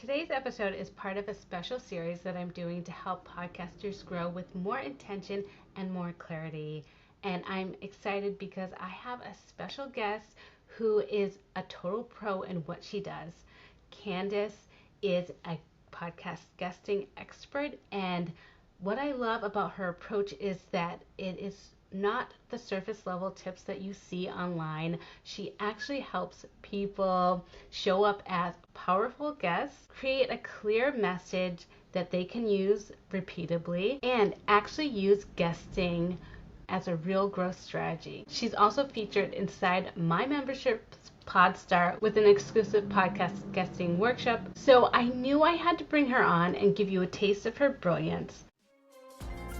Today's episode is part of a special series that I'm doing to help podcasters grow with more intention and more clarity. And I'm excited because I have a special guest who is a total pro in what she does. Candace is a podcast guesting expert, and what I love about her approach is that it is not the surface level tips that you see online. She actually helps people show up as powerful guests, create a clear message that they can use repeatably, and actually use guesting as a real growth strategy. She's also featured inside my membership Podstar with an exclusive podcast guesting workshop. So I knew I had to bring her on and give you a taste of her brilliance.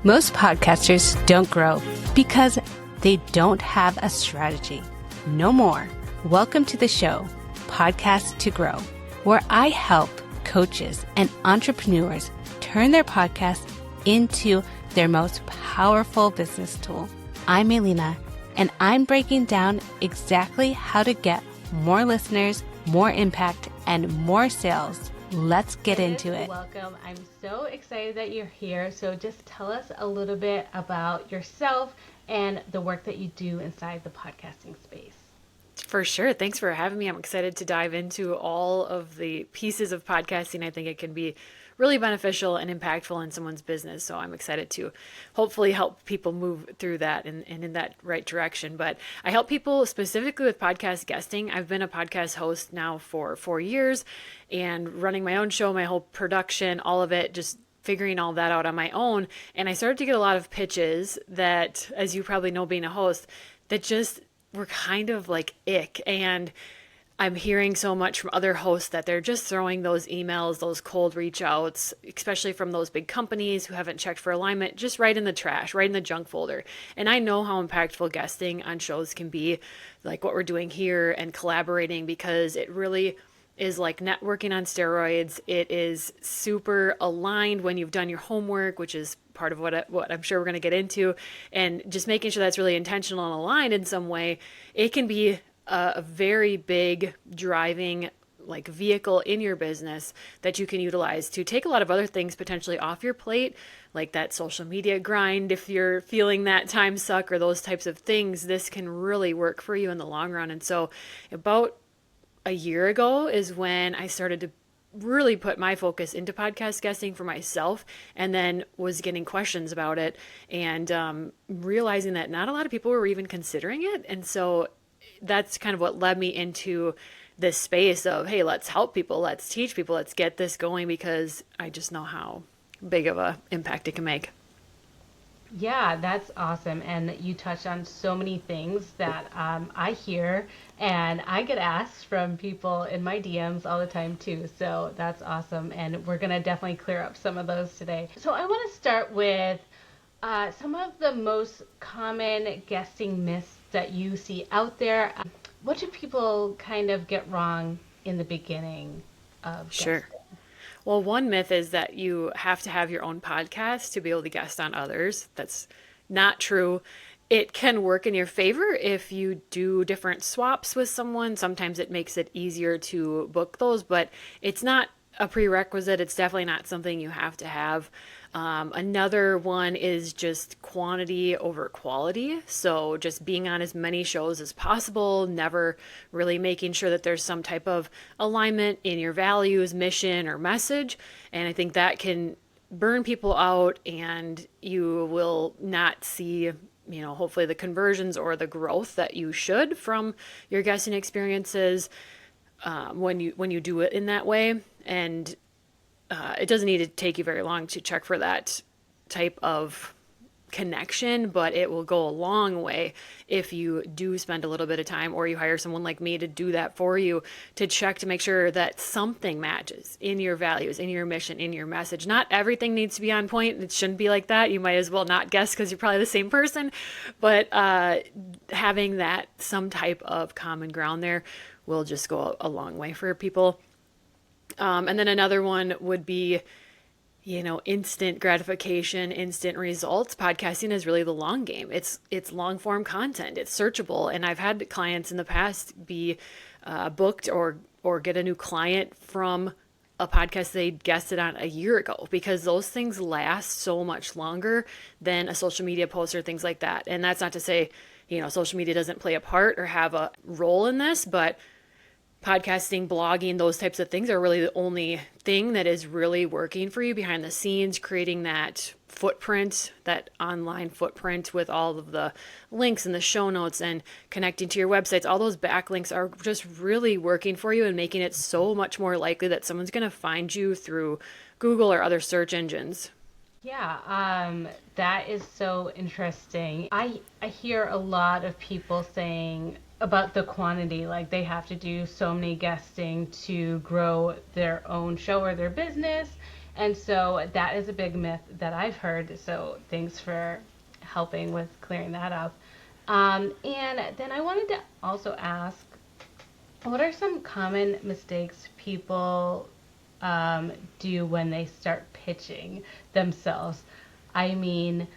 Most podcasters don't grow because they don't have a strategy. No more. Welcome to the show, Podcast to Grow, where I help coaches and entrepreneurs turn their podcast into their most powerful business tool. I'm Elena, and I'm breaking down exactly how to get more listeners, more impact, and more sales. Let's get into it. Welcome. I'm so excited that you're here. So just tell us a little bit about yourself and the work that you do inside the podcasting space. For sure. Thanks for having me. I'm excited to dive into all of the pieces of podcasting. I think it can be really beneficial and impactful in someone's business. So I'm excited to hopefully help people move through that and in that right direction. But I help people specifically with podcast guesting. I've been a podcast host now for 4 years and running my own show, my whole production, all of it, just figuring all that out on my own. And I started to get a lot of pitches that, as you probably know, being a host, that just were kind of like ick. And I'm hearing so much from other hosts that they're just throwing those emails, those cold reach outs, especially from those big companies who haven't checked for alignment, just right in the trash, right in the junk folder. And I know how impactful guesting on shows can be, like what we're doing here and collaborating, because it really is like networking on steroids. It is super aligned when you've done your homework, which is part of what I'm sure we're going to get into, and just making sure that's really intentional and aligned in some way. It can be a very big driving like vehicle in your business that you can utilize to take a lot of other things potentially off your plate, like that social media grind. If you're feeling that time suck or those types of things, this can really work for you in the long run. And so about a year ago is when I started to really put my focus into podcast guesting for myself, and then was getting questions about it and realizing that not a lot of people were even considering it. And so that's kind of what led me into this space of, hey, let's help people, let's teach people, let's get this going, because I just know how big of an impact it can make. Yeah, that's awesome. And you touched on so many things that I hear and I get asked from people in my DMs all the time too. So that's awesome. And we're going to definitely clear up some of those today. So I want to start with some of the most common guesting myths that you see out there. What do people kind of get wrong in the beginning of Sure. guesting? Well, one myth is that you have to have your own podcast to be able to guest on others. That's not true. It can work in your favor if you do different swaps with someone. Sometimes it makes it easier to book those, but it's not a prerequisite. It's definitely not something you have to have. Another one is just quantity over quality. So just being on as many shows as possible, never really making sure that there's some type of alignment in your values, mission, or message. And I think that can burn people out, and you will not see, hopefully the conversions or the growth that you should from your guesting experiences when you do it in that way. And it doesn't need to take you very long to check for that type of connection, but it will go a long way if you do spend a little bit of time, or you hire someone like me to do that for you, to check to make sure that something matches in your values, in your mission, in your message. Not everything needs to be on point. It shouldn't be like that. You might as well not guess because you're probably the same person, but having that some type of common ground there will just go a long way for people. And then another one would be, instant gratification, instant results. Podcasting is really the long game. It's long form content. It's searchable. And I've had clients in the past be booked or get a new client from a podcast they guested on a year ago, because those things last so much longer than a social media post or things like that. And that's not to say, social media doesn't play a part or have a role in this, but podcasting, blogging, those types of things are really the only thing that is really working for you behind the scenes, creating that footprint, that online footprint with all of the links and the show notes and connecting to your websites. All those backlinks are just really working for you and making it so much more likely that someone's going to find you through Google or other search engines. Yeah, that is so interesting. I hear a lot of people saying about the quantity, like they have to do so many guesting to grow their own show or their business. And so that is a big myth that I've heard. So thanks for helping with clearing that up. And then I wanted to also ask, what are some common mistakes people do when they start pitching themselves? I mean,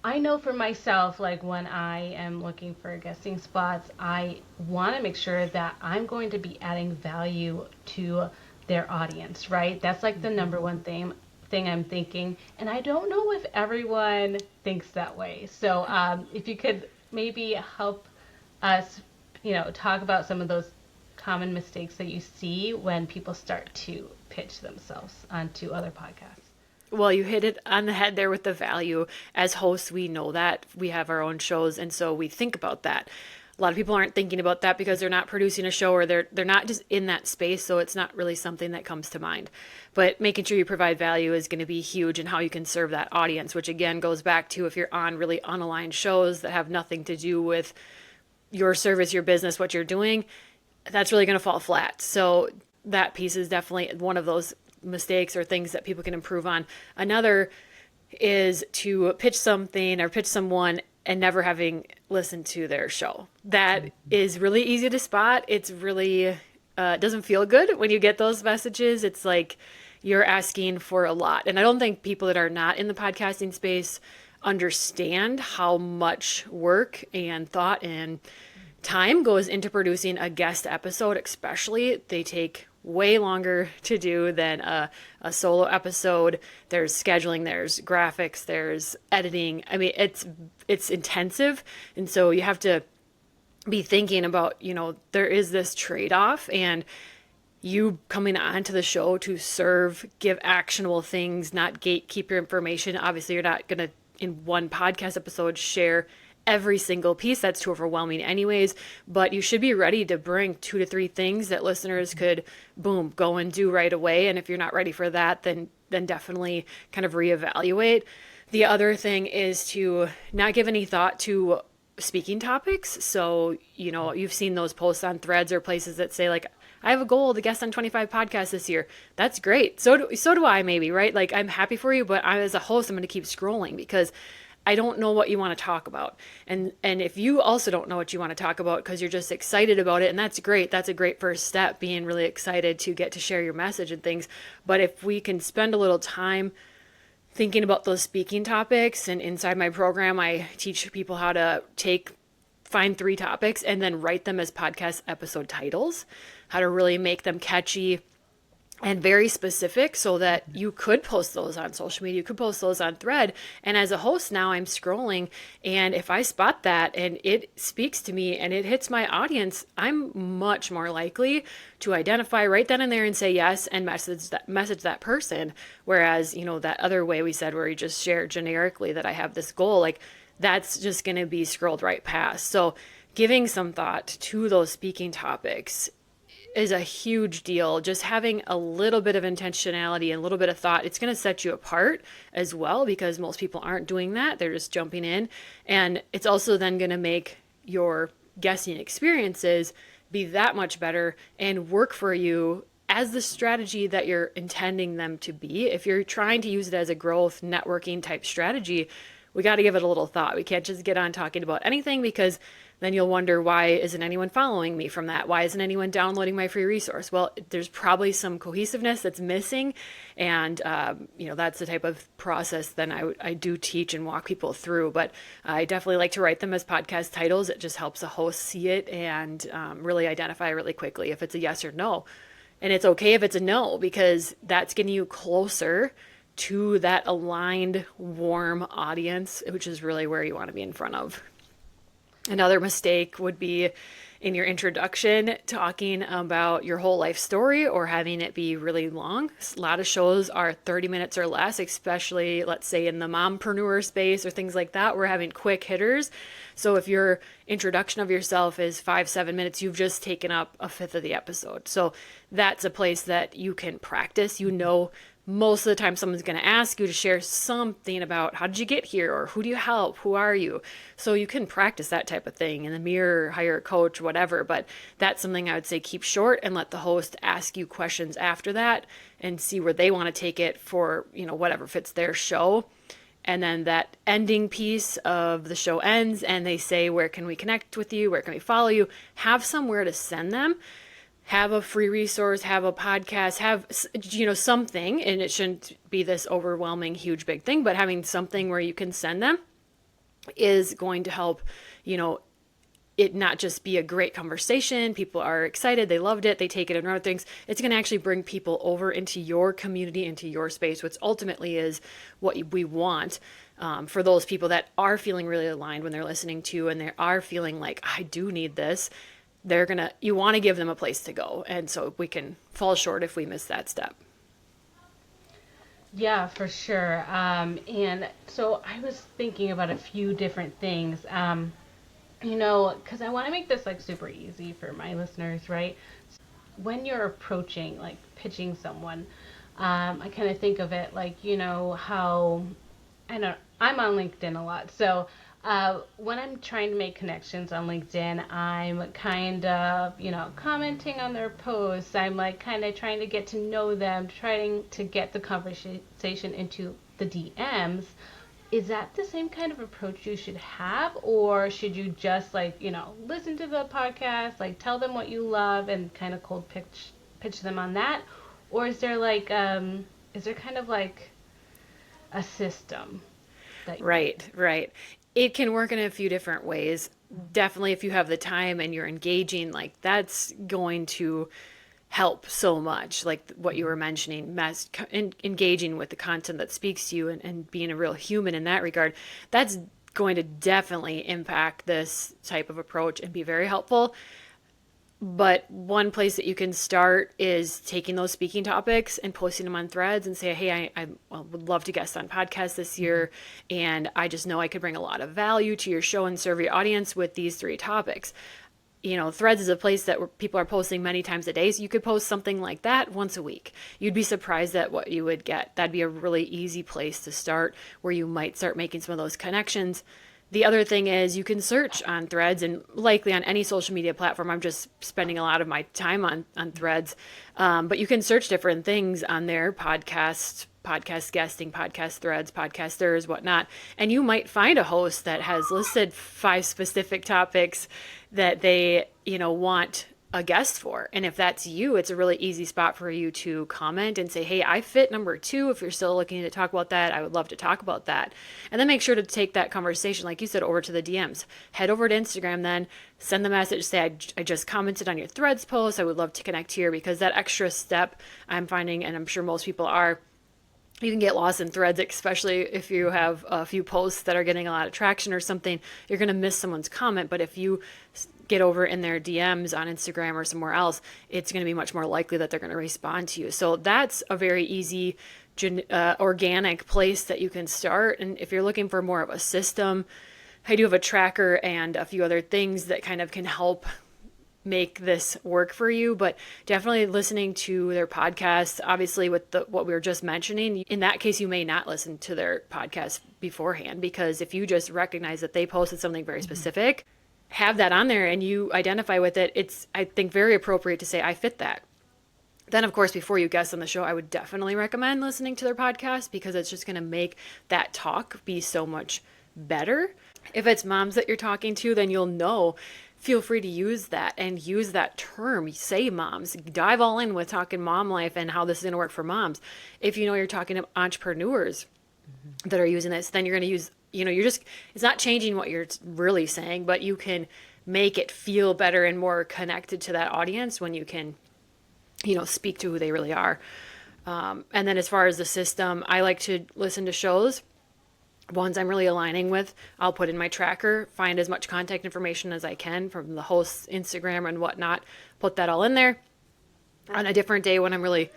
I know for myself, like when I am looking for guesting spots, I want to make sure that I'm going to be adding value to their audience, right? That's like the number one thing I'm thinking. And I don't know if everyone thinks that way. So if you could maybe help us, talk about some of those common mistakes that you see when people start to pitch themselves onto other podcasts. Well, you hit it on the head there with the value. As hosts, we know that we have our own shows, and so we think about that. A lot of people aren't thinking about that because they're not producing a show, or they're not just in that space, so it's not really something that comes to mind. But making sure you provide value is going to be huge in how you can serve that audience, which again goes back to if you're on really unaligned shows that have nothing to do with your service, your business, what you're doing, that's really going to fall flat. So that piece is definitely one of those mistakes or things that people can improve on. Another is to pitch something or pitch someone and never having listened to their show. That is really easy to spot. It's really doesn't feel good when you get those messages. It's like you're asking for a lot. And I don't think people that are not in the podcasting space understand how much work and thought and time goes into producing a guest episode. Especially, they take way longer to do than a solo episode. There's scheduling, there's graphics, there's editing. I mean, it's intensive. And so you have to be thinking about, there is this trade-off, and you coming onto the show to serve, give actionable things, not gatekeep your information. Obviously, you're not going to, in one podcast episode, share every single piece. That's too overwhelming anyways, but you should be ready to bring 2 to 3 things that listeners could boom, go and do right away. And if you're not ready for that, then definitely kind of reevaluate. The other thing is to not give any thought to speaking topics. So, you've seen those posts on Threads or places that say like, I have a goal to guest on 25 podcasts this year. That's great. So do I, maybe, right? Like, I'm happy for you, but as a host, I'm going to keep scrolling because I don't know what you want to talk about. And if you also don't know what you want to talk about because you're just excited about it, and that's great. That's a great first step, being really excited to get to share your message and things. But if we can spend a little time thinking about those speaking topics, and inside my program, I teach people how to find 3 topics and then write them as podcast episode titles, how to really make them catchy and very specific so that you could post those on social media, you could post those on Thread. And as a host now, I'm scrolling, and if I spot that and it speaks to me and it hits my audience, I'm much more likely to identify right then and there and say yes and message that person. Whereas, that other way we said where you just share generically that I have this goal, like that's just going to be scrolled right past. So giving some thought to those speaking topics is a huge deal. Just having a little bit of intentionality and a little bit of thought, it's going to set you apart as well, because most people aren't doing that. They're just jumping in. And it's also then going to make your guesting experiences be that much better and work for you as the strategy that you're intending them to be. If you're trying to use it as a growth networking type strategy, we got to give it a little thought. We can't just get on talking about anything, because then you'll wonder, why isn't anyone following me from that? Why isn't anyone downloading my free resource? Well, there's probably some cohesiveness that's missing. And, that's the type of process then I do teach and walk people through. But I definitely like to write them as podcast titles. It just helps a host see it and really identify really quickly if it's a yes or no. And it's okay if it's a no, because that's getting you closer to that aligned, warm audience, which is really where you want to be in front of. Another mistake would be in your introduction talking about your whole life story or having it be really long. A lot of shows are 30 minutes or less, especially, let's say, in the mompreneur space or things like that. We're having quick hitters. So if your introduction of yourself is 5-7 minutes, you've just taken up a fifth of the episode. So that's a place that you can practice. You know, most of the time someone's going to ask you to share something about how did you get here, or who do you help, who are you? So you can practice that type of thing in the mirror, hire a coach, whatever. But that's something I would say keep short and let the host ask you questions after that and see where they want to take it for, you know, whatever fits their show. And then that ending piece of the show ends and they say, where can we connect with you? Where can we follow you? Have somewhere to send them. Have a free resource, have a podcast, have, you know, something, and it shouldn't be this overwhelming, huge, big thing, but having something where you can send them is going to help, you know, it not just be a great conversation. People are excited. They loved it. They take it and run with things. It's going to actually bring people over into your community, into your space, which ultimately is what we want for those people that are feeling really aligned when they're listening to, and they are feeling like, I do need this. You want to give them a place to go. And so we can fall short if we miss that step. Yeah, for sure. And so I was thinking about a few different things, you know, because I want to make this like super easy for my listeners, right? When you're approaching, like pitching someone, I kind of think of it like, you know, how, I'm on LinkedIn a lot. So when I'm trying to make connections on LinkedIn, I'm kind of, you know, commenting on their posts. I'm like kind of trying to get to know them, trying to get the conversation into the DMs. Is that the same kind of approach you should have? Or should you just like, you know, listen to the podcast, like tell them what you love and kind of cold pitch them on that? Or is there like, is there kind of like a system? Right. It can work in a few different ways. Definitely, if you have the time and you're engaging, like that's going to help so much. Like what you were mentioning, engaging with the content that speaks to you and being a real human in that regard, that's going to definitely impact this type of approach and be very helpful. But one place that you can start is taking those speaking topics and posting them on Threads and say, hey, I would love to guest on podcasts this year. And I just know I could bring a lot of value to your show and serve your audience with these 3 topics. You know, Threads is a place that where people are posting many times a day. So you could post something like that once a week. You'd be surprised at what you would get. That'd be a really easy place to start where you might start making some of those connections. The other thing is you can search on Threads and likely on any social media platform. I'm just spending a lot of my time on Threads. But you can search different things on there, podcast guesting, podcast threads, podcasters, whatnot. And you might find a host that has listed 5 specific topics that they, you know, want a guest for. And if that's you, it's a really easy spot for you to comment and say, hey, I fit number 2. If you're still looking to talk about that, I would love to talk about that. And then make sure to take that conversation, like you said, over to the DMs. Head over to Instagram, then send the message, say, I just commented on your Threads post. I would love to connect here, because that extra step I'm finding, and I'm sure most people are, you can get lost in Threads, especially if you have a few posts that are getting a lot of traction or something. You're going to miss someone's comment. But if you get over in their DMs on Instagram or somewhere else, it's going to be much more likely that they're going to respond to you. So that's a very easy, organic place that you can start. And if you're looking for more of a system, I do have a tracker and a few other things that kind of can help make this work for you. But definitely listening to their podcasts, obviously with what we were just mentioning, in that case, you may not listen to their podcast beforehand, because if you just recognize that they posted something very specific, have that on there and you identify with it, it's, I think, very appropriate to say, I fit that. Then, of course, before you guest on the show, I would definitely recommend listening to their podcast, because it's just going to make that talk be so much better. If it's moms that you're talking to, then you'll know, feel free to use that and use that term. Say moms, dive all in with talking mom life and how this is going to work for moms. If you know you're talking to entrepreneurs that are using this, then you're going to use, you know, it's not changing what you're really saying, but you can make it feel better and more connected to that audience when you can speak to who they really are. And then as far as the system, I like to listen to shows. Ones I'm really aligning with, I'll put in my tracker, find as much contact information as I can from the host's Instagram and whatnot, put that all in there. On a different day when I'm really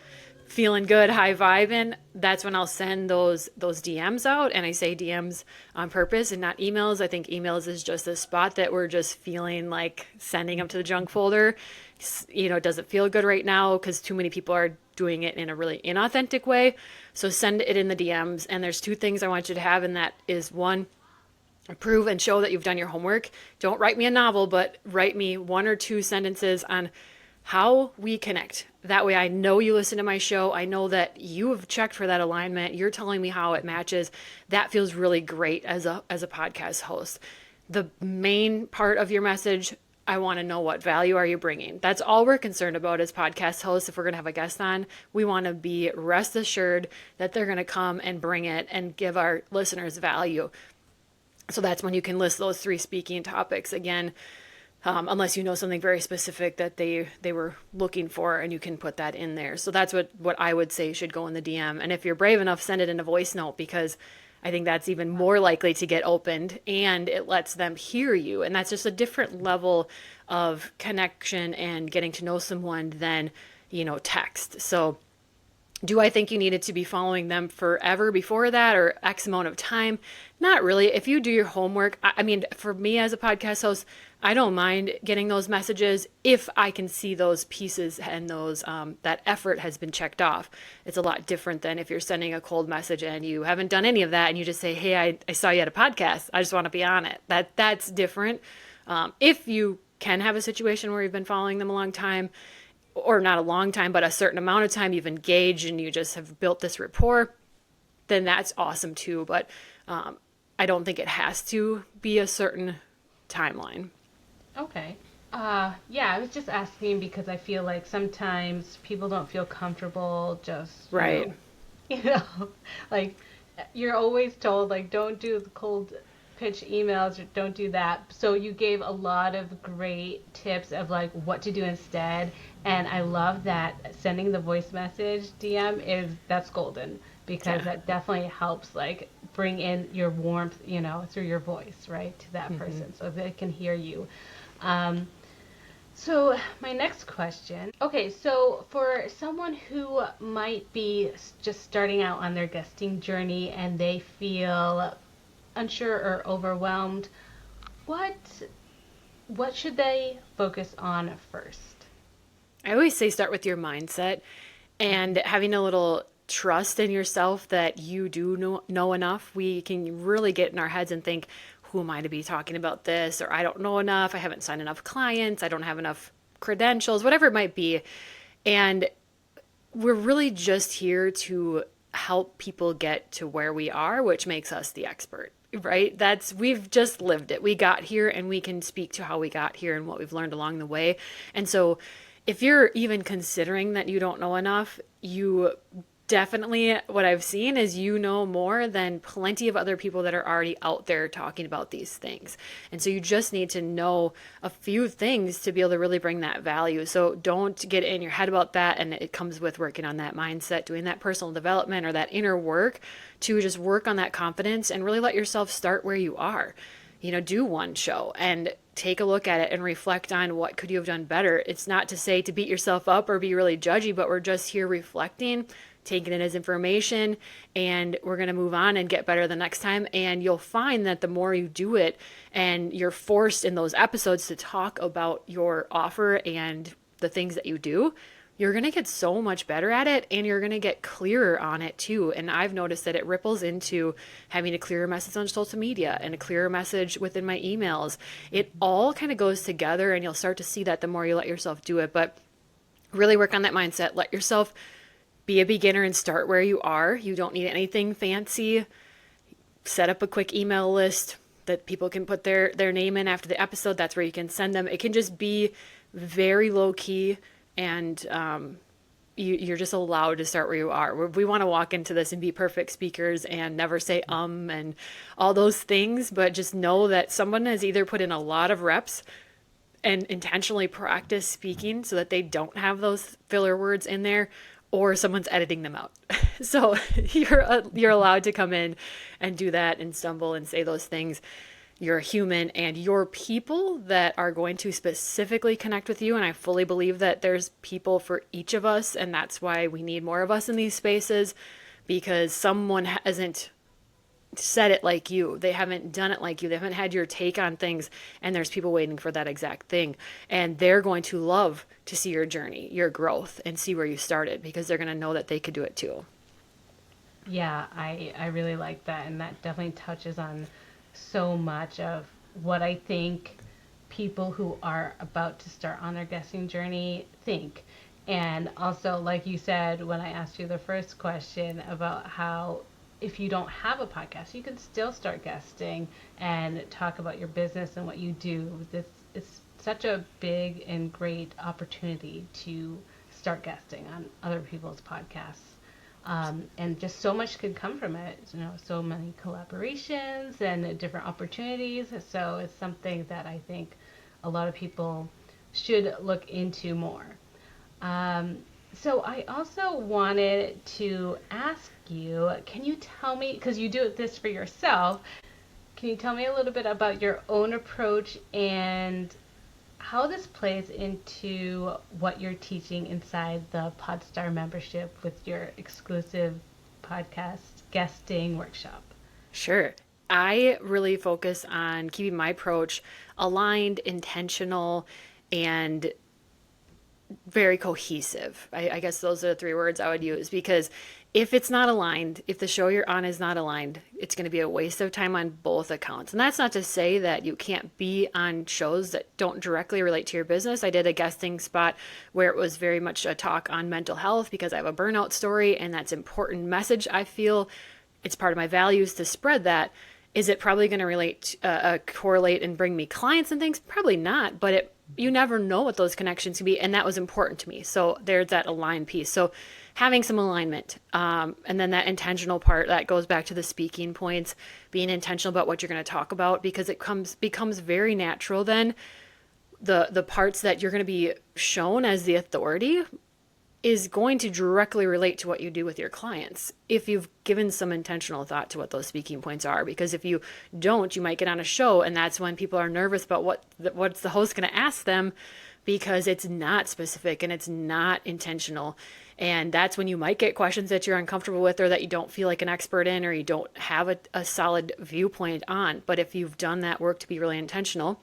feeling good, high vibing, that's when I'll send those DMs out. And I say DMs on purpose and not emails. I think emails is just a spot that we're just feeling like sending them to the junk folder. It doesn't feel good right now because too many people are doing it in a really inauthentic way. So send it in the DMs. And there's two things I want you to have, and that is one, prove and show that you've done your homework. Don't write me a novel, but write me 1 or 2 sentences on how we connect. That way I know you listen to my show. I know that you have checked for that alignment. You're telling me how it matches. That feels really great as a podcast host. The main part of your message, I want to know what value are you bringing. That's all we're concerned about as podcast hosts. If we're going to have a guest on, we want to be rest assured that they're going to come and bring it and give our listeners value. So that's when you can list those 3 speaking topics again, unless you know something very specific that they were looking for, and you can put that in there. So that's what I would say should go in the DM. And if you're brave enough, send it in a voice note, because I think that's even more likely to get opened, and it lets them hear you. And that's just a different level of connection and getting to know someone than, text. So do I think you needed to be following them forever before that, or X amount of time? Not really. If you do your homework, I mean, for me as a podcast host, I don't mind getting those messages if I can see those pieces and those that effort has been checked off. It's a lot different than if you're sending a cold message and you haven't done any of that and you just say, hey, I saw you at a podcast. I just want to be on it. That's different. If you can have a situation where you've been following them a long time, or not a long time, but a certain amount of time, you've engaged and you just have built this rapport, then that's awesome too. But I don't think it has to be a certain timeline. Okay. Yeah, I was just asking because I feel like sometimes people don't feel comfortable just, right. Like you're always told, like, don't do the cold pitch emails, or don't do that. So you gave a lot of great tips of like what to do instead. And I love that sending the voice message DM that's golden, because that definitely helps like bring in your warmth, through your voice, right, to that person, so they can hear you. So my next question, okay, so for someone who might be just starting out on their guesting journey and they feel unsure or overwhelmed, what should they focus on first? I always say start with your mindset and having a little trust in yourself that you do know enough. We can really get in our heads and think, who am I to be talking about this? Or I don't know enough. I haven't signed enough clients. I don't have enough credentials, whatever it might be. And we're really just here to help people get to where we are, which makes us the expert, right? We've just lived it. We got here and we can speak to how we got here and what we've learned along the way. And so if you're even considering that you don't know enough, you definitely, what I've seen is you know more than plenty of other people that are already out there talking about these things. And so you just need to know a few things to be able to really bring that value. So don't get in your head about that. And it comes with working on that mindset, doing that personal development or that inner work to just work on that confidence and really let yourself start where you are. Do one show and take a look at it and reflect on what could you have done better. It's not to say to beat yourself up or be really judgy, but we're just here reflecting, taking it as information, and we're going to move on and get better the next time. And you'll find that the more you do it and you're forced in those episodes to talk about your offer and the things that you do, you're going to get so much better at it, and you're going to get clearer on it too. And I've noticed that it ripples into having a clearer message on social media and a clearer message within my emails. It all kind of goes together, and you'll start to see that the more you let yourself do it. But really work on that mindset. Let yourself be a beginner and start where you are. You don't need anything fancy. Set up a quick email list that people can put their name in after the episode. That's where you can send them. It can just be very low key, and you're just allowed to start where you are. We want to walk into this and be perfect speakers and never say and all those things, but just know that someone has either put in a lot of reps and intentionally practice speaking so that they don't have those filler words in there, or someone's editing them out. So you're allowed to come in and do that and stumble and say those things. You're a human, and your people that are going to specifically connect with you. And I fully believe that there's people for each of us, and that's why we need more of us in these spaces, because someone hasn't said it like you. They haven't done it like you. They haven't had your take on things, and there's people waiting for that exact thing. And they're going to love to see your journey, your growth, and see where you started, because they're going to know that they could do it too. Yeah, I really like that. And that definitely touches on so much of what I think people who are about to start on their guesting journey think. And also, like you said, when I asked you the first question about how if you don't have a podcast, you can still start guesting and talk about your business and what you do. This is such a big and great opportunity to start guesting on other people's podcasts. And just so much could come from it, so many collaborations and different opportunities. So it's something that I think a lot of people should look into more. So I also wanted to ask you, can you tell me, because you do this for yourself, can you tell me a little bit about your own approach and how this plays into what you're teaching inside the Podstar membership with your exclusive podcast guesting workshop? Sure. I really focus on keeping my approach aligned, intentional, and very cohesive. I guess those are the three words I would use, because if it's not aligned, if the show you're on is not aligned, it's going to be a waste of time on both accounts. And that's not to say that you can't be on shows that don't directly relate to your business. I did a guesting spot where it was very much a talk on mental health, because I have a burnout story, and that's an important message. I feel it's part of my values to spread that. Is it probably going to correlate and bring me clients and things? Probably not, but you never know what those connections can be, and that was important to me. So there's that aligned piece. So having some alignment, and then that intentional part, that goes back to the speaking points, being intentional about what you're going to talk about, because it becomes very natural then. The parts that you're going to be shown as the authority is going to directly relate to what you do with your clients if you've given some intentional thought to what those speaking points are. Because if you don't, you might get on a show, and that's when people are nervous about what's the host going to ask them, because it's not specific and it's not intentional. And that's when you might get questions that you're uncomfortable with, or that you don't feel like an expert in, or you don't have a solid viewpoint on. But if you've done that work to be really intentional,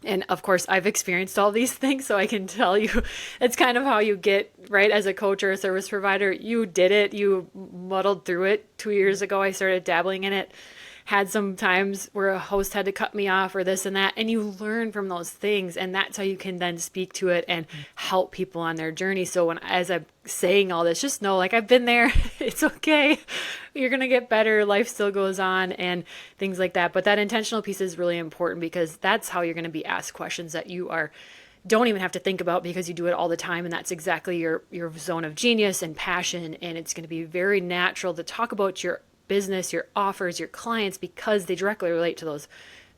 and of course, I've experienced all these things, so I can tell you, it's kind of how you get, right, as a coach or a service provider. You did it. You muddled through it. 2 years ago, I started dabbling in it. Had some times where a host had to cut me off or this and that, and you learn from those things, and that's how you can then speak to it and help people on their journey. So as I'm saying all this, just know, like, I've been there. It's okay. You're going to get better. Life still goes on and things like that. But that intentional piece is really important, because that's how you're going to be asked questions that you don't even have to think about, because you do it all the time. And that's exactly your zone of genius and passion. And it's going to be very natural to talk about your business, your offers, your clients, because they directly relate to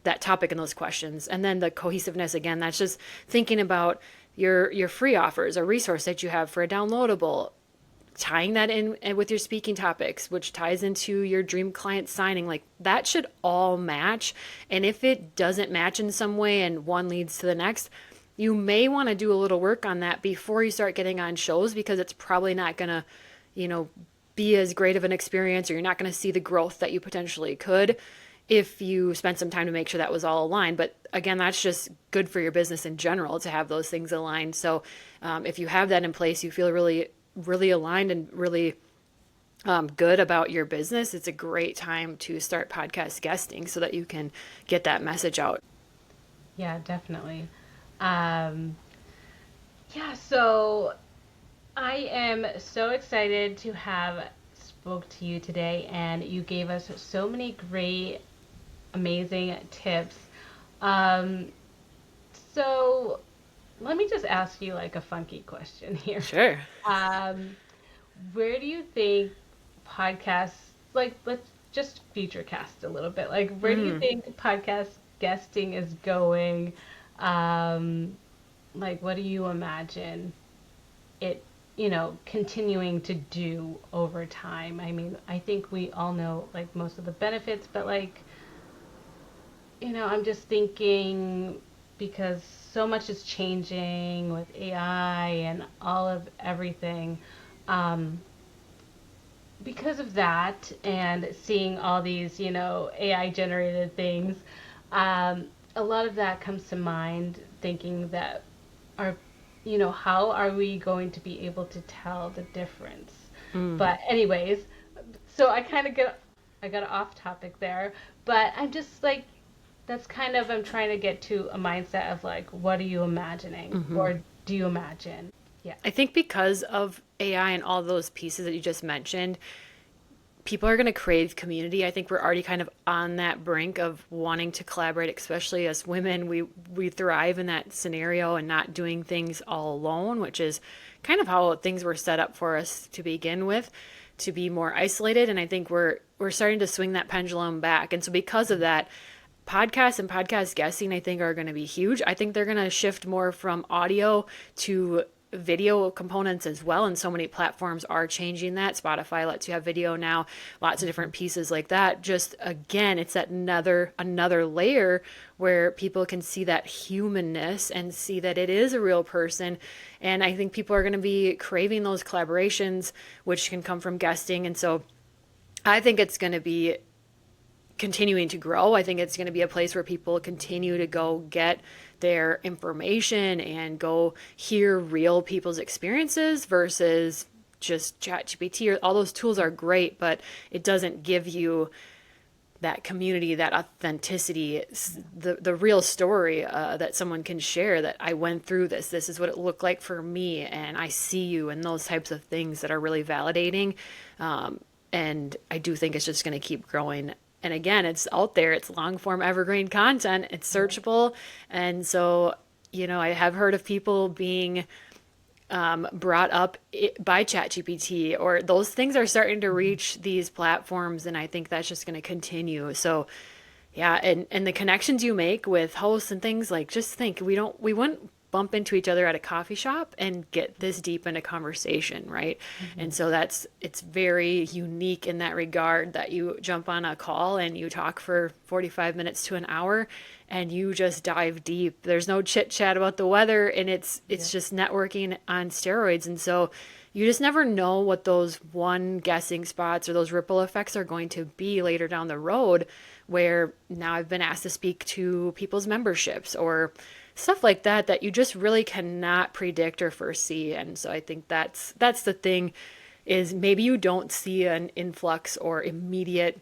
that topic and those questions. And then the cohesiveness, again, that's just thinking about your free offers, a resource that you have for a downloadable, tying that in with your speaking topics, which ties into your dream client signing. Like, that should all match. And if it doesn't match in some way and one leads to the next, you may want to do a little work on that before you start getting on shows, because it's probably not going to, be as great of an experience, or you're not going to see the growth that you potentially could if you spent some time to make sure that was all aligned. But again, that's just good for your business in general to have those things aligned. So if you have that in place, you feel really, really aligned and really good about your business, it's a great time to start podcast guesting so that you can get that message out. Yeah, definitely. So I am so excited to have spoke to you today, and you gave us so many great, amazing tips. So let me just ask you like a funky question here. Sure. Where do you think podcasts, like, let's just future cast a little bit, like, where do you think podcast guesting is going? Like, what do you imagine it, continuing to do over time? I mean, I think we all know like most of the benefits, but like, I'm just thinking because so much is changing with AI and all of everything. Um, because of that and seeing all these, AI generated things, a lot of that comes to mind thinking that are, how are we going to be able to tell the difference? But anyways, so I got off topic there, but I'm just like, that's kind of, I'm trying to get to a mindset of like, what are you imagining? Or do you imagine? Yeah. I think because of AI and all those pieces that you just mentioned, people are going to crave community. I think we're already kind of on that brink of wanting to collaborate, especially as women. We thrive in that scenario and not doing things all alone, which is kind of how things were set up for us to begin with, to be more isolated. And I think we're starting to swing that pendulum back. And so because of that, podcasts and podcast guesting, I think, are going to be huge. I think they're going to shift more from audio to video components as well, and so many platforms are changing that. Spotify lets you have video now, lots of different pieces like that. Just again, it's that another layer where people can see that humanness and see that it is a real person. And I think people are going to be craving those collaborations, which can come from guesting. And so I think it's going to be continuing to grow. I think it's going to be a place where people continue to go get their information and go hear real people's experiences versus just ChatGPT. All those tools are great, but it doesn't give you that community, that authenticity, the real story that someone can share, that I went through this is what it looked like for me, and I see you, and those types of things that are really validating. And I do think it's just going to keep growing. And again, it's out there, it's long form evergreen content, it's searchable. And so, I have heard of people being brought up by ChatGPT, or those things are starting to reach these platforms. And I think that's just going to continue. So yeah. And the connections you make with hosts and things, like, just think, we wouldn't bump into each other at a coffee shop and get this deep into conversation, right? And so it's very unique in that regard, that you jump on a call and you talk for 45 minutes to an hour and you just dive deep. There's no chit chat about the weather, and it's just networking on steroids. And so you just never know what those one guessing spots or those ripple effects are going to be later down the road, where now I've been asked to speak to people's memberships or stuff like that you just really cannot predict or foresee. And so I think that's the thing, is maybe you don't see an influx or immediate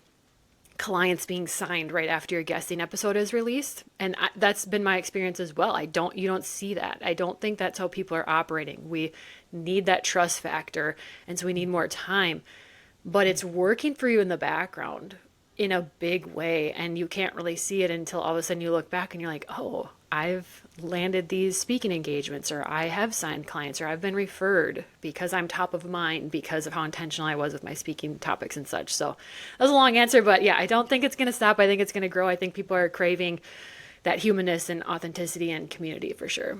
clients being signed right after your guesting episode is released. And that's been my experience as well. You don't see that. I don't think that's how people are operating. We need that trust factor. And so we need more time, but it's working for you in the background in a big way. And you can't really see it until all of a sudden you look back and you're like, oh, I've landed these speaking engagements, or I have signed clients, or I've been referred because I'm top of mind because of how intentional I was with my speaking topics and such. So that was a long answer, but yeah, I don't think it's going to stop. I think it's going to grow. I think people are craving that humanness and authenticity and community for sure.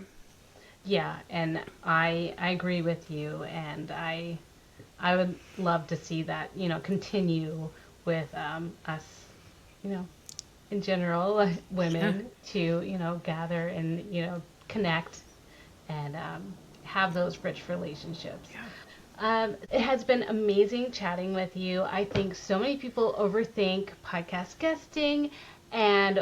Yeah, and I agree with you, and I would love to see that, continue with us, in general, women, to, gather and, connect and have those rich relationships. Yeah. It has been amazing chatting with you. I think so many people overthink podcast guesting and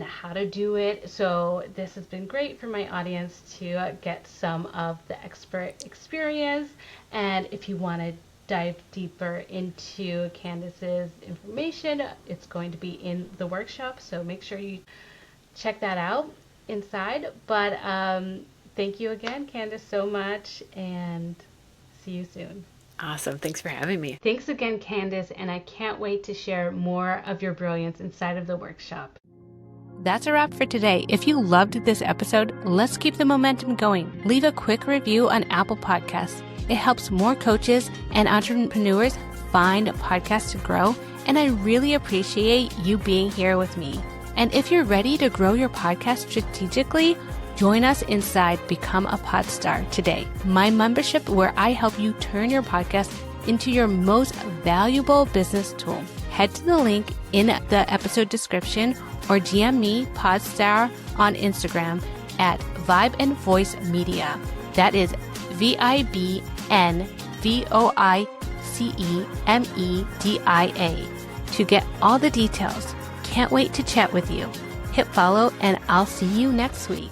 how to do it. So this has been great for my audience to get some of the expert experience. And if you want to dive deeper into Candace's information, it's going to be in the workshop, so make sure you check that out inside. But thank you again, Candace, so much, and see you soon. Awesome. Thanks for having me. Thanks again, Candace, and I can't wait to share more of your brilliance inside of the workshop. That's a wrap for today. If you loved this episode, let's keep the momentum going. Leave a quick review on Apple Podcasts. It helps more coaches and entrepreneurs find podcasts to grow, and I really appreciate you being here with me. And if you're ready to grow your podcast strategically, join us inside Become a Podstar today, my membership where I help you turn your podcast into your most valuable business tool. Head to the link in the episode description or DM me, Podstar, on Instagram at Vibe and Voice Media. That is VIBNVOICEMEDIA to get all the details. Can't wait to chat with you. Hit follow and I'll see you next week.